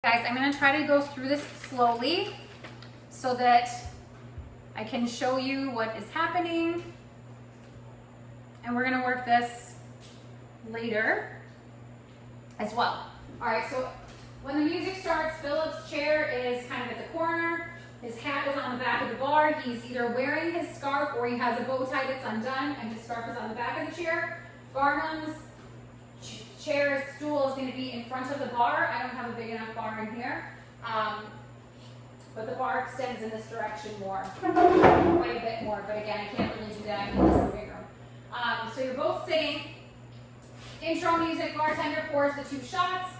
Guys, I'm gonna try to go through this slowly so that I can show you what is happening. And we're gonna work this later as well. All right, so when the music starts, Philip's chair is kind of at the corner. His hat is on the back of the bar. He's either wearing his scarf or he has a bow tie that's undone and his scarf is on the back of the chair. Barnum's chair, stool is going to be in front of the bar. I don't have a big enough bar in here, but the bar extends in this direction more, quite a bit more, but again, I can't really do that in this big room. So you're both sitting, intro music, bartender pours the 2 shots,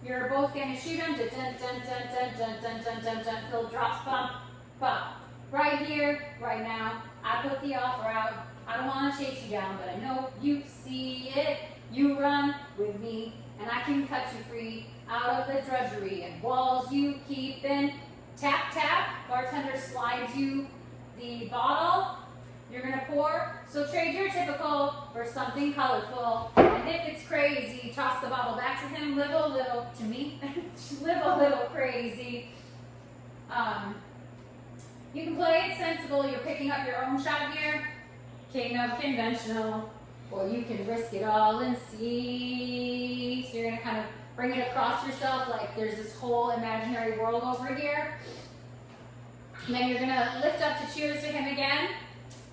you're both going to shoot them, dun dun dun dun dun dun dun dun dun, Phil drops, bump, bump. Right here, right now, I put the offer out. I don't want to chase you down, but I know you see it. You run with me, and I can cut you free out of the drudgery and walls you keep in. Tap, tap, bartender slides you the bottle. You're gonna pour, so trade your typical for something colorful. And if it's crazy, toss the bottle back to him. Live a little, to me, live a little crazy. You can play it sensible. You're picking up your own shot here. King of conventional. Or you can risk it all and see. So you're gonna kind of bring it across yourself like there's this whole imaginary world over here. And then you're gonna lift up to cheers to him again.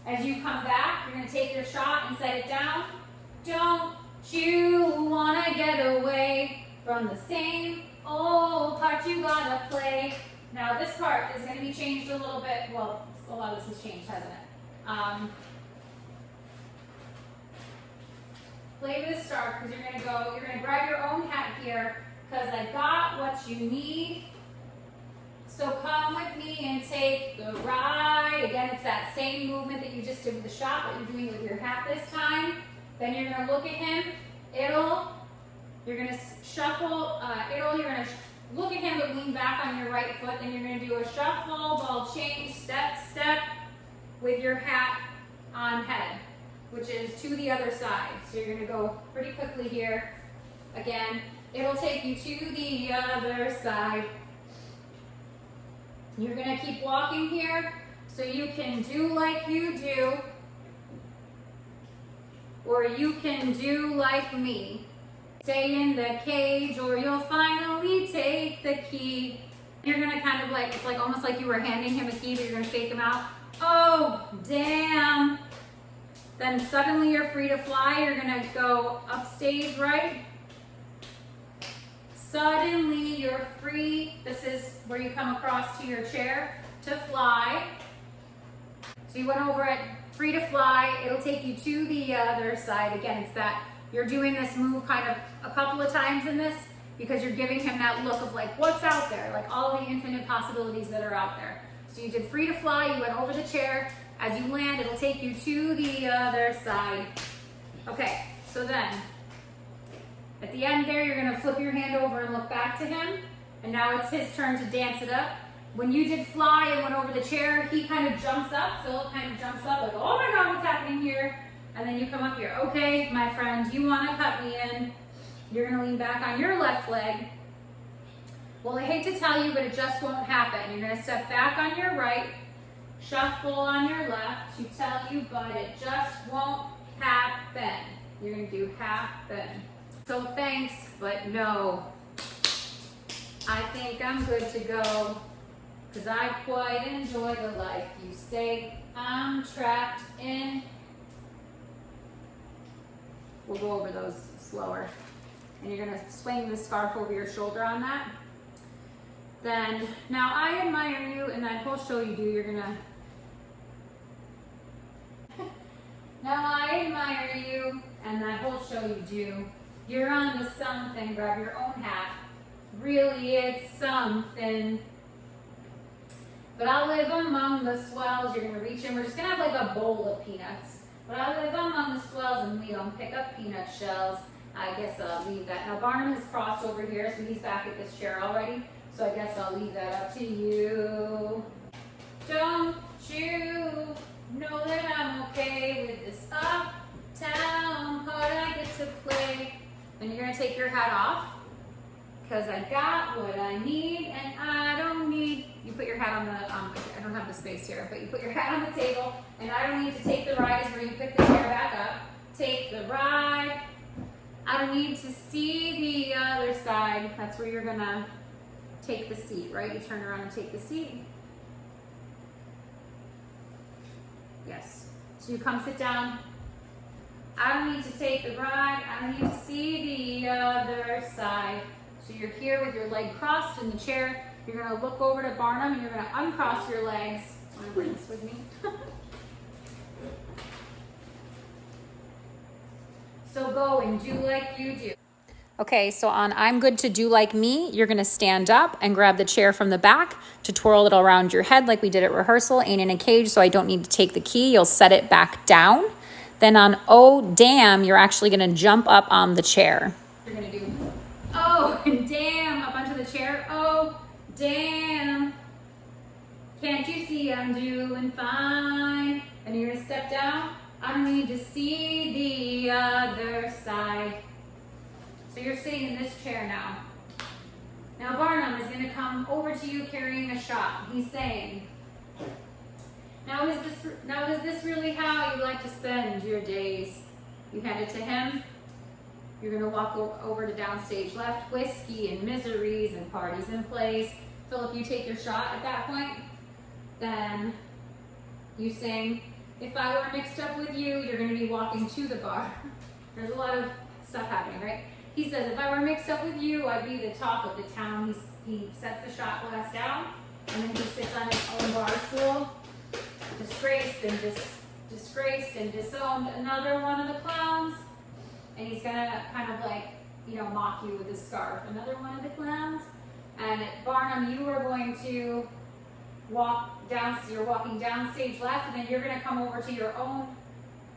As you come back, you're gonna take your shot and set it down. Don't you wanna get away from the same old part you gotta play? Now this part is gonna be changed a little bit. Well, a lot of this has changed, hasn't it? Play this start because you're gonna grab your own hat here because I got what you need. So come with me and take the ride. Again, it's that same movement that you just did with the shot, but you're doing with your hat this time. Then you're gonna look at him. You're gonna shuffle, you're gonna look at him but lean back on your right foot. Then you're gonna do a shuffle, ball change, step, step with your hat on head, which is to the other side. So you're gonna go pretty quickly here. Again, it'll take you to the other side. You're gonna keep walking here so you can do like you do, or you can do like me. Stay in the cage or you'll finally take the key. You're gonna kind of like, it's like almost like you were handing him a key, but you're gonna fake him out. Oh, damn. Then suddenly you're free to fly. You're gonna go upstage right. Suddenly you're free. This is where you come across to your chair to fly. So you went over it, free to fly. It'll take you to the other side. Again, it's that you're doing this move kind of a couple of times in this because you're giving him that look of like, what's out there? Like all the infinite possibilities that are out there. So you did free to fly, you went over the chair. As you land, it'll take you to the other side. Okay, so then, at the end there, you're gonna flip your hand over and look back to him. And now it's his turn to dance it up. When you did fly and went over the chair, he kind of jumps up. Philip kind of jumps up like, oh my God, what's happening here? And then you come up here. Okay, my friend, you wanna cut me in. You're gonna lean back on your left leg. Well, I hate to tell you, but it just won't happen. You're gonna step back on your right, shuffle on your left to tell you, but it just won't happen. You're gonna do happen. So thanks, but no. I think I'm good to go, because I quite enjoy the life you say I'm trapped in. We'll go over those slower. And you're gonna swing the scarf over your shoulder on that. Then, now I admire you, and that whole show you do, you're gonna, now I admire you, and that whole show you do, you're on to something, grab your own hat, really it's something, but I'll live among the swells. You're gonna reach in, we're just gonna have like a bowl of peanuts, but I'll live among the swells and we don't pick up peanut shells. I guess I'll leave that. Now Barnum has crossed over here, so he's back at this chair already. So I guess I'll leave that up to you. Don't you know that I'm okay with this uptown part I get to play? And you're gonna take your hat off. because I got what I need and I don't need, you put your hat on the, I don't have the space here, but you put your hat on the table and I don't need to take the ride is where you pick the chair back up. Take the ride. I don't need to see the other side. That's where you're gonna take the seat, right? You turn around and take the seat. Yes. So you come sit down. I don't need to take the ride. I don't need to see the other side. So you're here with your leg crossed in the chair. You're gonna look over to Barnum and you're gonna uncross your legs. Want to bring this with me? So go and do like you do. Okay, so on I'm good to do like me, you're gonna stand up and grab the chair from the back to twirl it around your head like we did at rehearsal. Ain't in a cage, so I don't need to take the key. You'll set it back down. Then on oh damn, you're actually gonna jump up on the chair. You're gonna do oh and damn up onto the chair. Oh damn. Can't you see I'm doing fine? And you're gonna step down. I don't need to see the other side. So you're sitting in this chair now. Now Barnum is gonna come over to you carrying a shot. He's saying, now is this really how you like to spend your days? You hand it to him. You're gonna walk over to downstage left, whiskey and miseries and parties in place. Philip, you take your shot at that point. Then you sing, if I were mixed up with you, you're gonna be walking to the bar. There's a lot of stuff happening, right? He says, if I were mixed up with you, I'd be the talk of the town. He sets the shot glass down, and then he sits on his own bar stool, disgraced and disowned, another one of the clowns. And he's gonna kind of like, mock you with his scarf. Another one of the clowns. And Barnum, you are going to walk down, you're walking downstage left, and then you're gonna come over to your own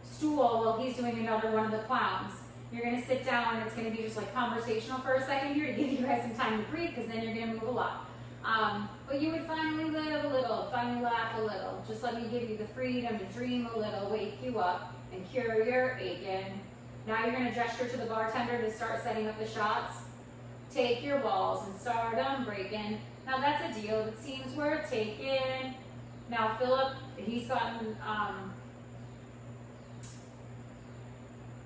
stool while he's doing another one of the clowns. You're gonna sit down and it's gonna be just like conversational for a second here to give you guys some time to breathe, because then you're gonna move a lot. But you would finally live a little, finally laugh a little. Just let me give you the freedom to dream a little, wake you up and cure your aching. Now you're gonna gesture to the bartender to start setting up the shots. Take your balls and start them breaking. Now that's a deal that seems worth taking. Now Philip, he's gotten,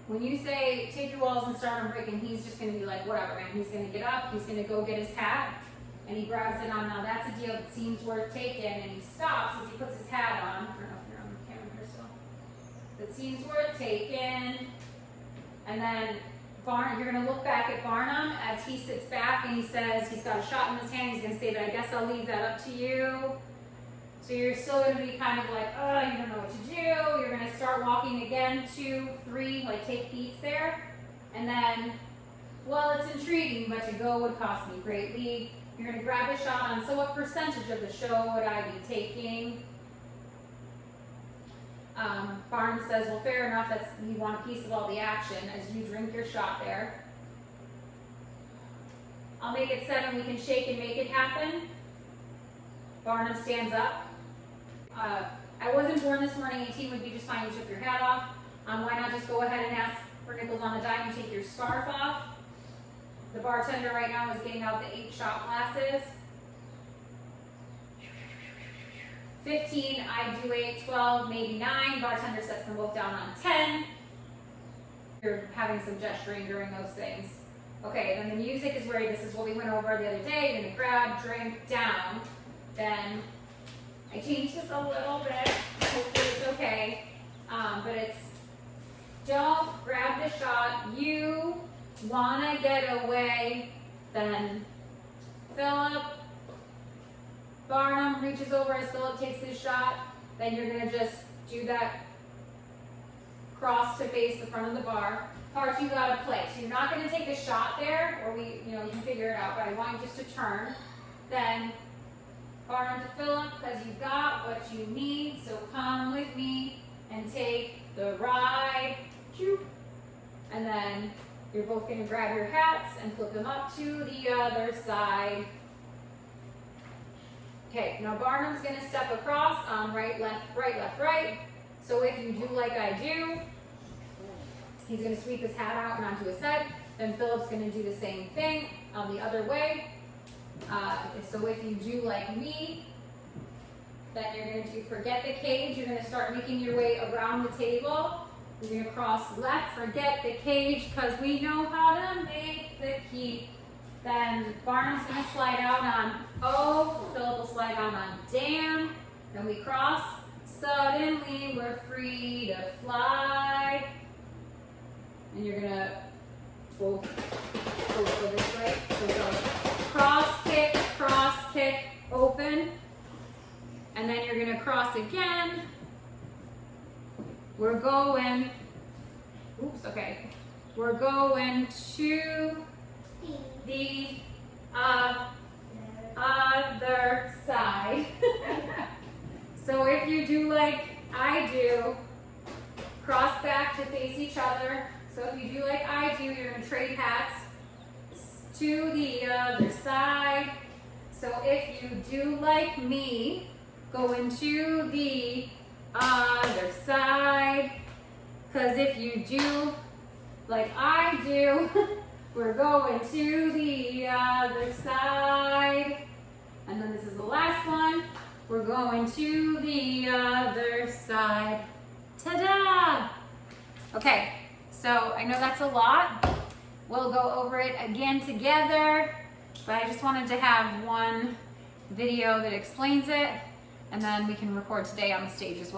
when you say take your walls and start them breaking, he's just gonna be like, whatever, man. He's gonna get up, he's gonna go get his hat, and he grabs it on. Now that's a deal that seems worth taking, and he stops as he puts his hat on. I don't know if you're on the camera here still. That seems worth taking. And then you're gonna look back at Barnum as he sits back and he says, he's got a shot in his hand, he's gonna say, but I guess I'll leave that up to you. So you're still gonna be kind of like, oh, you don't know what to do. You're gonna start walking again, 2, 3, like take beats there. And then, well, it's intriguing, but to go would cost me greatly. You're gonna grab a shot on, so what percentage of the show would I be taking? Barnum says, well, fair enough, you want a piece of all the action as you drink your shot there. I'll make it 7, we can shake and make it happen. Barnum stands up. I wasn't born this morning, 18 would be just fine, you took your hat off. Why not just go ahead and ask for nickels on the dime and take your scarf off? The bartender right now is getting out the 8 shot glasses. 15, I do 8, 12, maybe 9. Bartender sets them both down on 10. You're having some gesturing during those things. Okay, then the music is where, this is what we went over the other day. You're gonna grab, drink, down. Then I changed this a little bit. Hopefully it's okay. But it's, don't grab the shot. You wanna get away. Then Philip, Barnum reaches over as Philip takes his shot. Then you're gonna just do that cross to face the front of the bar. Part you gotta play. So you're not gonna take a shot there, or you can figure it out, but I want you just to turn. Then Barnum to Philip, because you got what you need, so come with me and take the ride. And then you're both gonna grab your hats and flip them up to the other side. Okay, now Barnum's gonna step across on right, left, right, left, right. So if you do like I do, he's gonna sweep his hat out and onto his head. Then Philip's gonna do the same thing. the other way. So if you do like me, then you're going to do forget the cage. You're going to start making your way around the table. You're going to cross left, forget the cage, because we know how to make the key. Then Barnum's going to slide out on O, Philip will slide out on Dan. Then we cross. Suddenly we're free to fly. And you're going to go this way. So go cross kick, open. And then you're going to cross again. We're going, okay. We're going to the other side. So if you do like I do, cross back to face each other. So if you do like I do, you're going to trade hats to the other side. So if you do like me, go into the other side. Because if you do like I do, we're going to the other side. And then this is the last one. We're going to the other side. Ta-da! Okay, so I know that's a lot. We'll go over it again together, but I just wanted to have one video that explains it, and then we can record today on the stage as well.